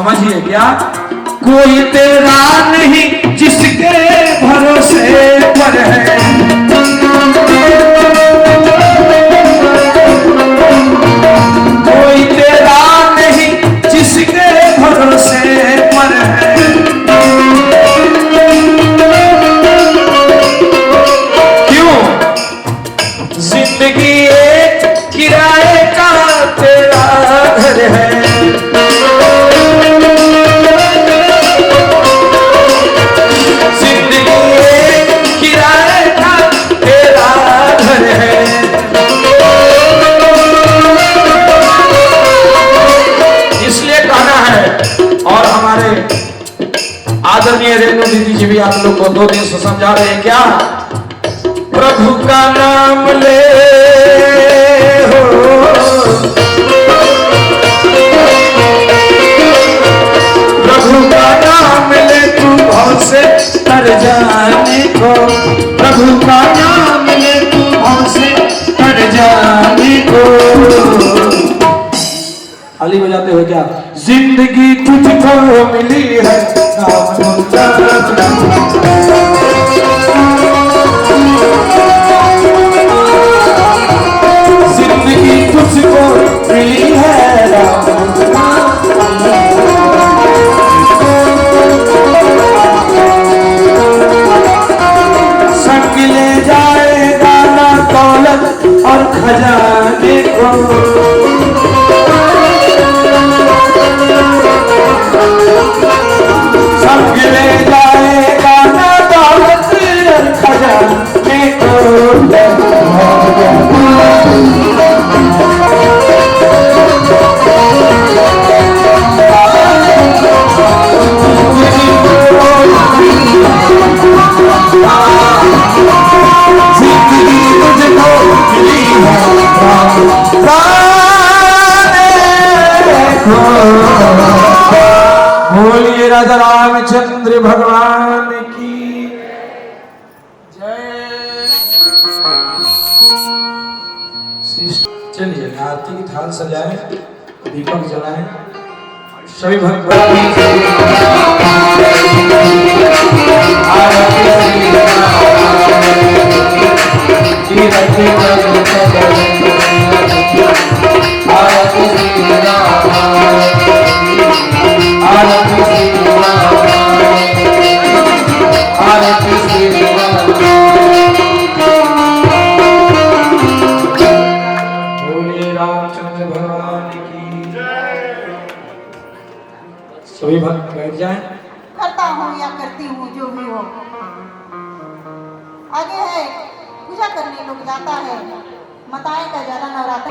समझिए क्या, कोई तेरा नहीं जिसके भरोसे पर है, कोई तेरा नहीं जिसके भरोसे पर है। क्यों? जिंदगी एक किराए का तेरा घर है, आदरणीय रेणु दीदी जी भी आप लोग को 2 दिन से समझा रहे हैं क्या, प्रभु का नाम ले हो, प्रभु का नाम ले तू भव से तर जाने को, प्रभु का नाम ले तू भव से तर जाने को। थाली बजाते हो क्या, जिंदगी तुझको मिली है जिंदगी तुझको मिली है संग ले जाएगा ना दौलत और खजाने को, संग ले जाएगा ना दौलत और खजाने को। बोलिए राजा रामचंद्र भगवान की जय। चलिए आरती की थाल सजाएं, दीपक जलाएं, सभी भक्त सभी भक्त बैठ जाएं। करता हूँ या करती हूँ जो भी हो, आगे है पूजा करने लोग जाता है, मताए का ज्यादा नवरात्र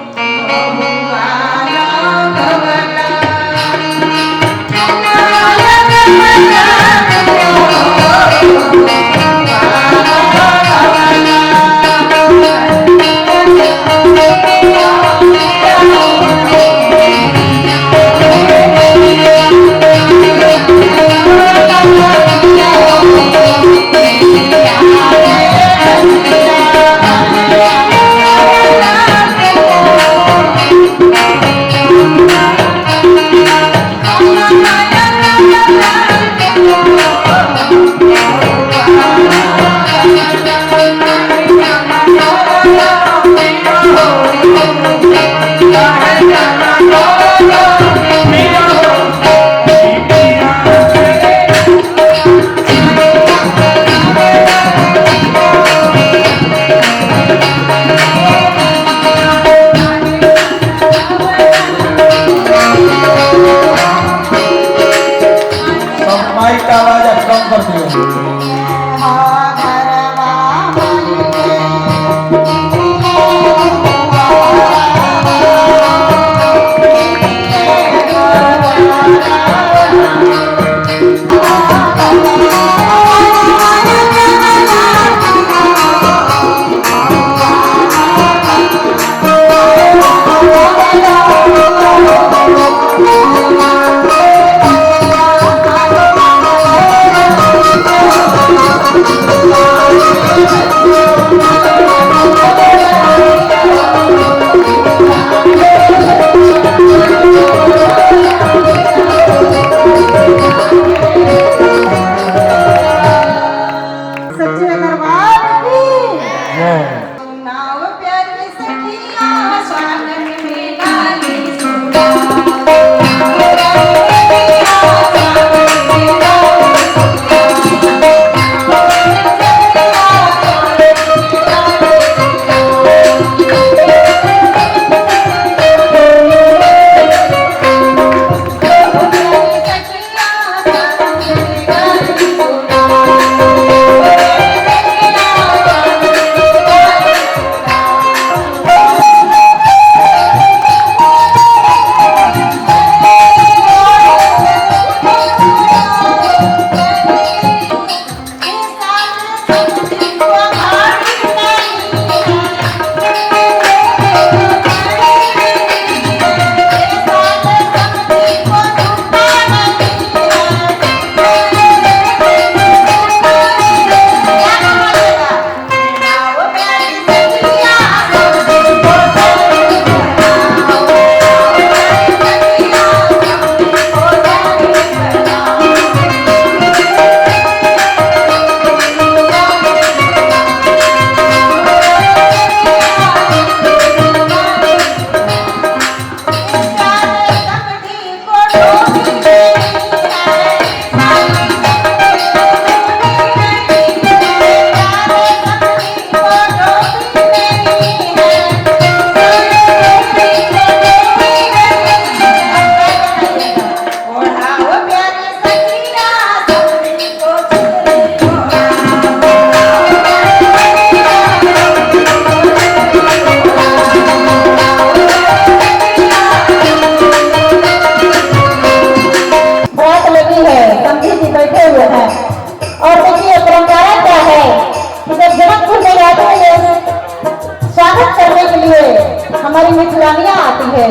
हमारी मिथिलानियाँ आती है,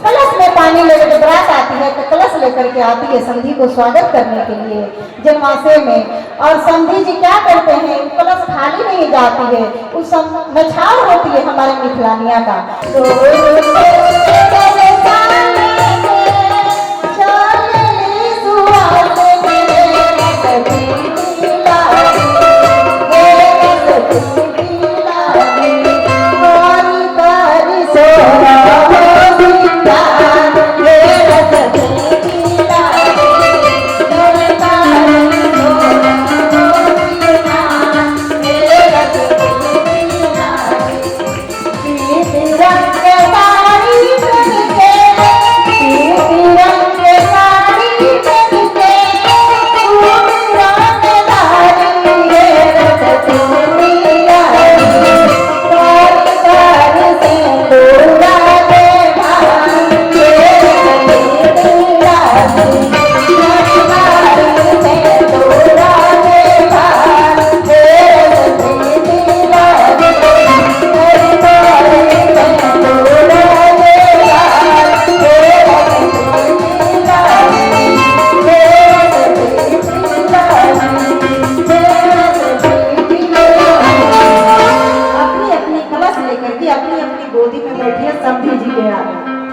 कलश में पानी लेकर बरात आती है तो कलश लेकर के आती है समधी को स्वागत करने के लिए जन्माशय में। और समधी जी क्या करते हैं, कलश खाली नहीं जाती है, उस में छाव होती है हमारे मिथिलानियाँ का।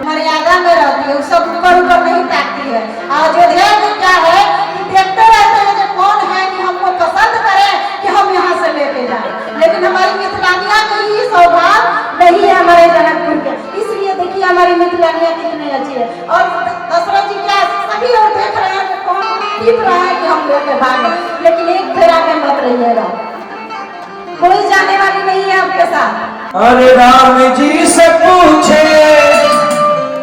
मर्यादा में रहती है, सब ऊपर ऊपर नहीं ताकती है। अयोध्या में क्या है कि देखते रहते हैं कि कौन है कि हमको पसंद करे कि हम यहाँ से लेके जाए, लेकिन हमारी मिथिलानियाँ में ये सौभाग्य नहीं है हमारे जनकपुर के। इसलिए देखिए हमारी मिथिलानियाँ कितनी अच्छी है। और दशरथ जी क्या सभी लोग देख रहे हैं कि कौन टिप रहा है कि हम लेके भागे, लेकिन एक फेरा में मत रहिएगा, कोई जाने वाली नहीं है आपके साथ। अरे राम जी से पूछे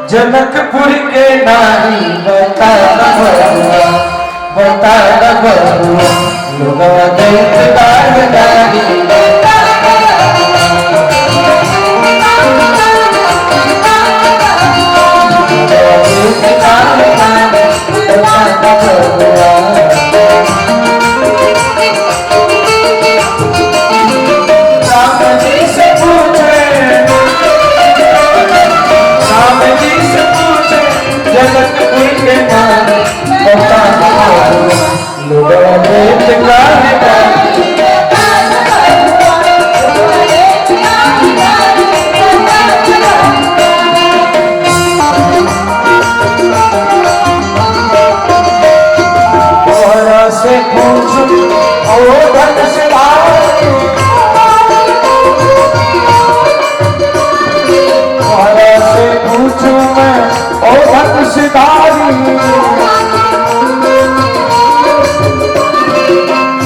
जनकपुर के नारी बता लोग से पूछो ओ धन सिधारी, से पूछो मैं ओ धन सिधारी,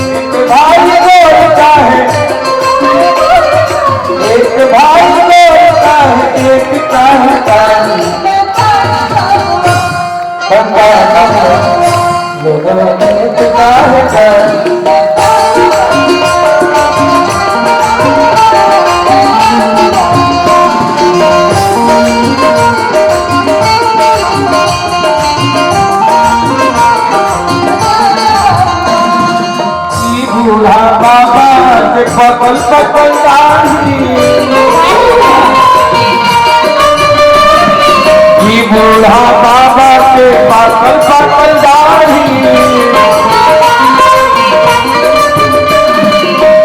एक भाई बोलता है, एक भाई बोलता है, एक कहानी लोगों ने बूढ़ा बाबा के पकल पकल दाढ़ी, बूढ़ा बाबा के पकल पकल दाढ़ी,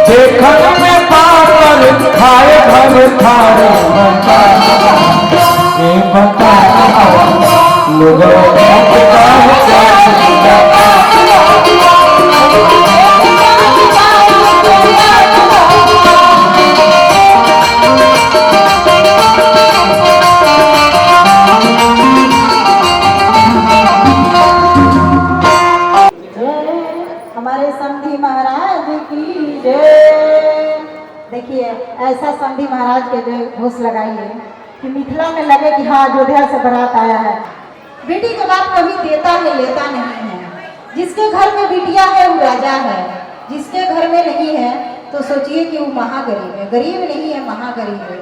देखन में पाकर खाए भर थारे बता लोगों ऐसा समधी महाराज के जो घोष लगाइए कि मिथिला में लगे कि हाँ अयोध्या से बारात आया है। बेटी के बाप कभी देता है लेता नहीं है। जिसके घर में बिटिया है वो राजा है, जिसके घर में नहीं है तो सोचिए कि वो महागरीब है। गरीब नहीं है, महागरीब है।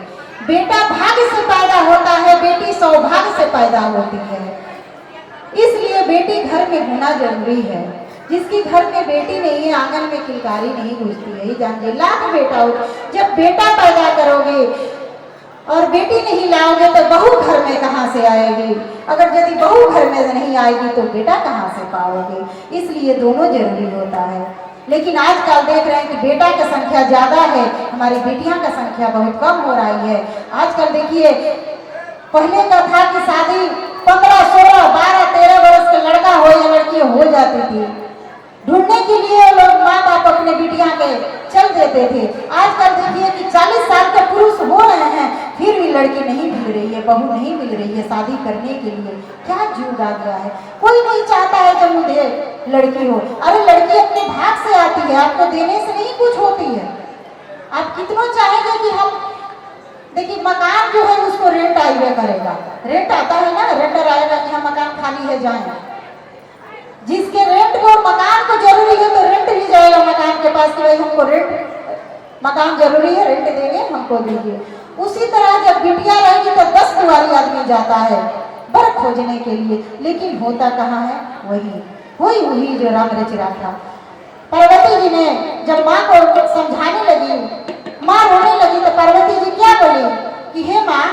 बेटा भाग्य से पैदा होता है, बेटी सौभाग्य से पैदा होती है। इसलिए बेटी घर में होना जरूरी है। जिसकी घर में बेटी नहीं है आंगन में किलकारी नहीं घुसती है। जान ले लाख बेटा हो, जब बेटा पैदा करोगे और बेटी नहीं लाओगे तो बहू घर में कहाँ से आएगी, अगर यदि बहू घर में नहीं आएगी तो बेटा कहाँ से पाओगे। इसलिए दोनों जरूरी होता है। लेकिन आजकल देख रहे हैं कि बेटा की संख्या ज़्यादा है, हमारी बेटियां का संख्या बहुत कम हो रही है। आजकल देखिए, पहले का था कि शादी 15, 16, 12, 13 वर्ष का लड़का हो या लड़की हो जाती थी, ढूंढने के लिए लोग माँ बाप अपने बिटिया के चल देते थे। आजकल देखिए कि 40 साल के पुरुष हो रहे हैं, फिर भी लड़की नहीं मिल रही है, बहू नहीं मिल रही है शादी करने के लिए। क्या जुग आ गया है, कोई नहीं चाहता है कि मुझे लड़की हो। अरे लड़की अपने भाग से आती है, आपको देने से नहीं कुछ होती है। आप कितना चाहेंगे कि हम, देखिए मकान जो है उसको रेंट आइए करेगा, रेंट आता है ना, रेंटर आएगा कि हाँ मकान खाली है जाए। जिसके रेंट को मकान को जरूरी है तो रेंट ही जाएगा मकान के पास कि भाई हमको रेंट मकान जरूरी है, रेंट देंगे हमको दीजिए। उसी तरह जब बिटिया रहेगी तो 10 दुआरी आदमी जाता है बर खोजने के लिए, लेकिन होता कहाँ है, वही जो राम रचिरा था। पार्वती जी ने जब माँ को समझाने लगी, माँ रोने लगी, तो पार्वती जी क्या बोली कि हे माँ,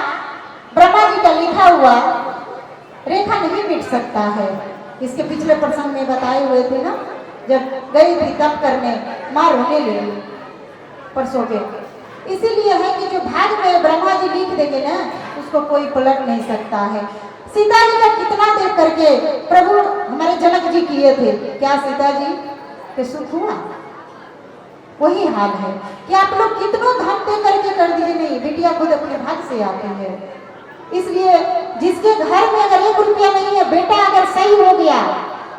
ब्रह्मा जी का लिखा हुआ रेखा नहीं मिट सकता है। इसके पिछले प्रसंग में बताए हुए थे ना, जब गई थी तप करने, माँ रोने लगी परसों के। इसीलिए है कि जो भाग में ब्रह्मा जी लिख देंगे ना, उसको कोई पलट नहीं सकता है। सीता जी का कितना देख करके प्रभु हमारे जनक जी किए थे, क्या सीता जी के सुख हुआ? वही हाल है कि आप लोग कितनों धन दे करके कर दीजिए, नहीं, बिटिया खुद अपने भाग से आती है। इसलिए जिसके घर में अगर 1 रुपया नहीं है, बेटा अगर सही हो गया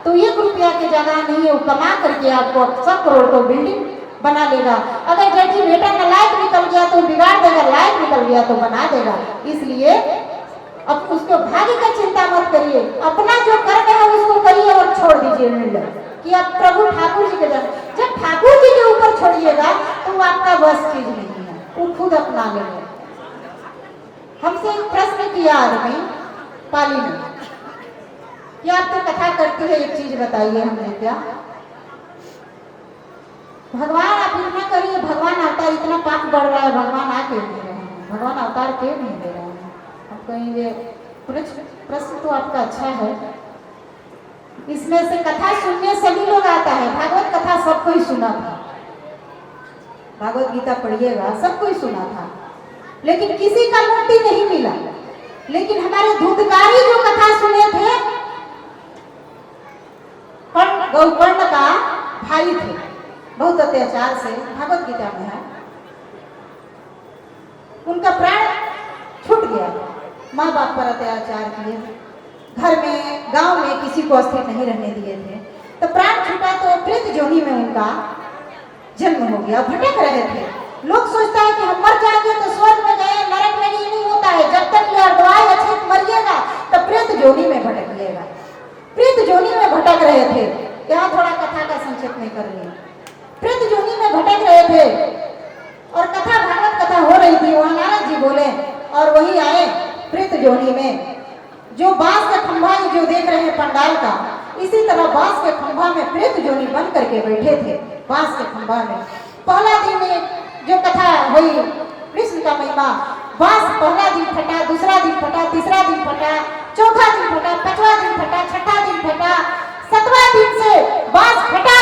तो 1 रुपया की जगह नहीं है, वो कमा करके आपको 100 करोड़ को बिल्डिंग बना लेगा। अगर जैसे बेटा नालायक निकल गया तो बिगाड़ देगा, लायक निकल गया तो बना देगा। इसलिए अब उसको भाग्य का चिंता मत करिए, अपना जो कर्म है उसको करिए और छोड़ दीजिए निर्णय कि अब प्रभु ठाकुर जी के जब ठाकुर जी के ऊपर छोड़िएगा तो वो आपका बस चीज नहीं है, वो खुद अपना लेंगे। हमसे एक प्रश्न किया आदमी पाली में कि आप तो कथा करते हैं, एक चीज बताइए हमने क्या, भगवान आप इतना करिए, भगवान अवतार इतना पाप बढ़ रहा है, भगवान आ क्यों नहीं रहे हैं, भगवान अवतार क्यों नहीं दे रहे हैं। आप कहेंगे प्रश्न तो आपका अच्छा है, इसमें से कथा सुनने सभी लोग आता है, भागवत कथा सब कोई सुना था, भागवत गीता पढ़िएगा सब कोई सुना था, लेकिन किसी का मुक्ति नहीं मिला। लेकिन हमारे धूतकारी जो कथा सुने थे, गौकर्ण का भाई थे, बहुत अत्याचार से, भागवत गीता में है, उनका प्राण छूट गया, माँ बाप पर अत्याचार किए, घर में गांव में किसी को अस्थिर नहीं रहने दिए थे, तो प्राण छूटा तो प्रेत जोनी में उनका जन्म हो गया। भटक रहे थे, लोग सोचता है कि हम मर जाएंगे तो स्वर्ग में गए, नरक में ये नहीं होता है, जब तक यह दवाई अच्छे मरिएगा तो प्रेत जोनी में भटकिएगा। प्रेत जोनी में भटक रहे थे, यहाँ थोड़ा कथा का संक्षेप में कर रही हूँ। प्रेत जोनी में भटक रहे थे और कथा भागवत कथा हो रही थी, वहां नारद जी बोले और वही आए प्रेत जोनी में, जो बांस का खंभा जो देख रहे हैं पंडाल का, इसी तरह बांस के खंभा में प्रेत जोनी बन करके बैठे थे, बांस के खंभा में। पहला दिन जो कथा हुई कृष्ण का महिमा, बांस पहला दिन फटा, दूसरा दिन फटा, तीसरा दिन फटा, चौथा दिन फटा, 5वां दिन फटा, 6ठा दिन फटा, 7वां दिन से बांस फटा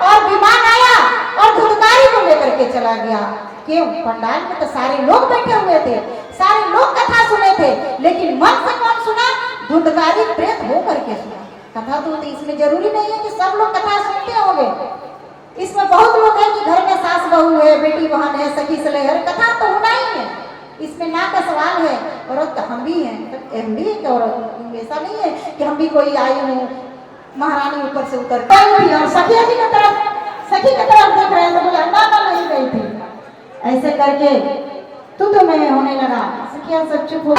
और विमान आया और धुतकारी को लेकर के चला गया। क्यों? पंडाल में तो सारे लोग बैठे हुए थे, सारे लोग कथा सुने थे, लेकिन मन से कौन सुना? धुतकारी प्रेत हो करके सुना। कथा तो इसमें जरूरी नहीं है कि सब लोग कथा सुनते होंगे, इसमें बहुत लोग हैं कि घर में सास बहू है, बेटी बहन है, सखी सलेहर, कथा तो होना ही है, इसमें ना का सवाल है। औरत हम भी हैं, हम भी एक औरत, ऐसा नहीं है कि हम भी कोई आई हूँ महारानी ऊपर से उतर भी हम सखी की तरफ देख रहे हैं तो बोले अंडा नहीं गई थी, ऐसे करके तू तो मैं होने लगा, सखिया सब चुप हो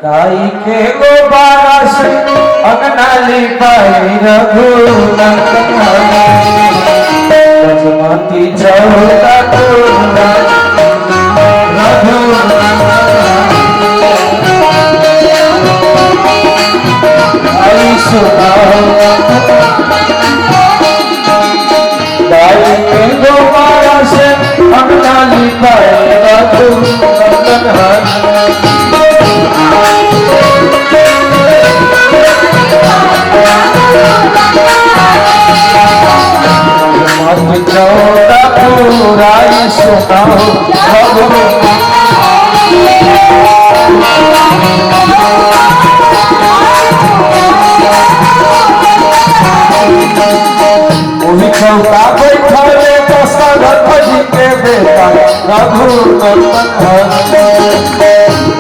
गाई के गोबारा से अंगना लिपाई रघुनंदन बजमती चौका पूरा आई सुनाओ गाई के गोबारा से अंगना लिपाई रघुनंदन मत चौड़ा पूराई सुनाओ वही चौका बैठले दशरथ जी के बेटा रघुनंदन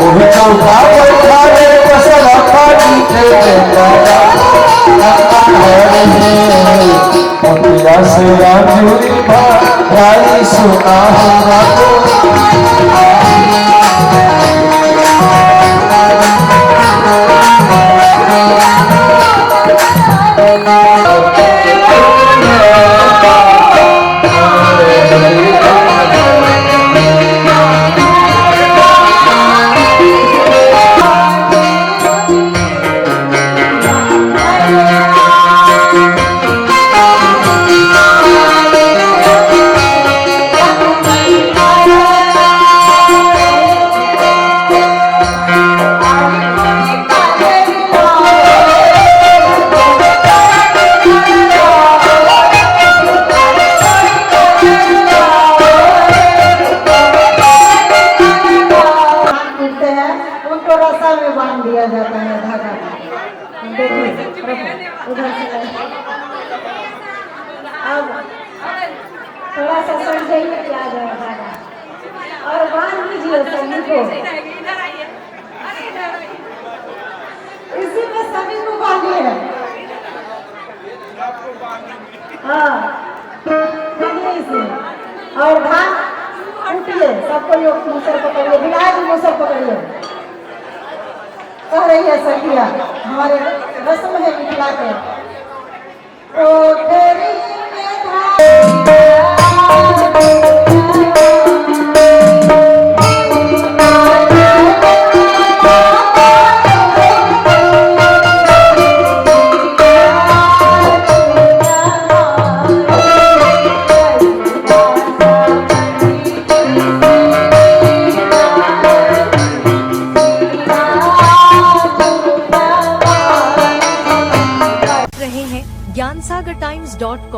वही चौका बैठले दशरथ जी के बेटा पतिया से राजूरी भाई सुना दिया जाता है धागा उधर से अब थोड़ा सा समझाइए क्या है धागा और बांध दीजिए सभी को इसी में सभी को बांधिए हाँ इसमें और धान उठिए सबको योग मुसर पकड़िए बिलाज मुसर पकड़िए कह रही है सखिया हमारे रस्म है मिथिला के ओठरी में ज्ञानसागर टाइम्स.com